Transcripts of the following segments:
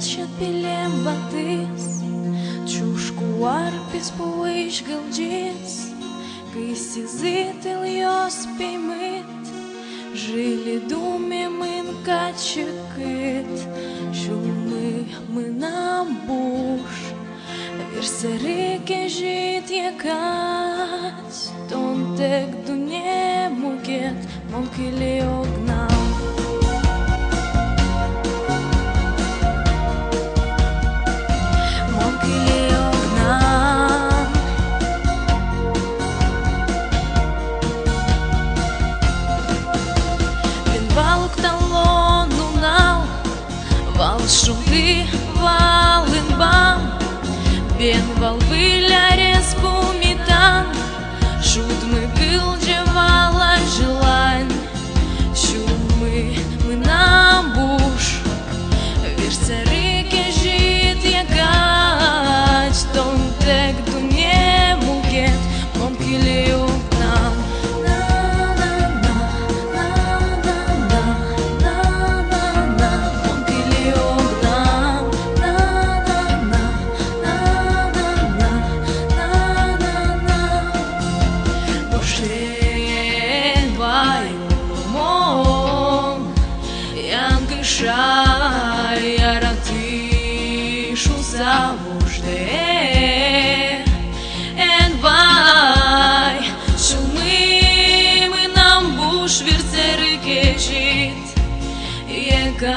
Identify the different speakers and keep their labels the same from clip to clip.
Speaker 1: šat piliem batis, čušku arpis puiš galdžis, kai sizitėl jos pimit, žili dūmi min kačikit, šulmi minam buš, virsa reikia žit jėgat, ton tek du nemugėt, man kilėjo gnam.
Speaker 2: Šumti valin bam, vien valvilярес pumitan, šutmы gildže vala želань, šumы мы нам буш, virsa reikia žit jėgat, ton tek du nemugėt, man kilėjo gnam. Iar atišu zavuždē, en vai, šumim nam buš virse reikėžit, jėgat,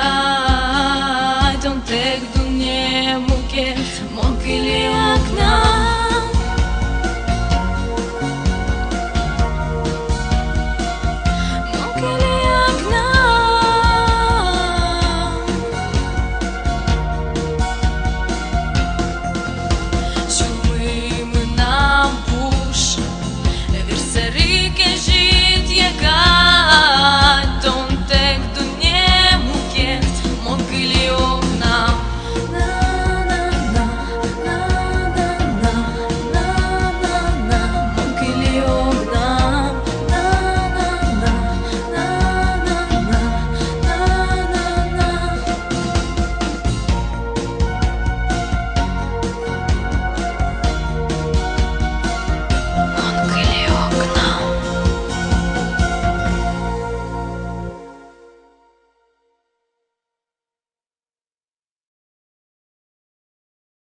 Speaker 2: on tek du nemugėt, man kilėjo gnam.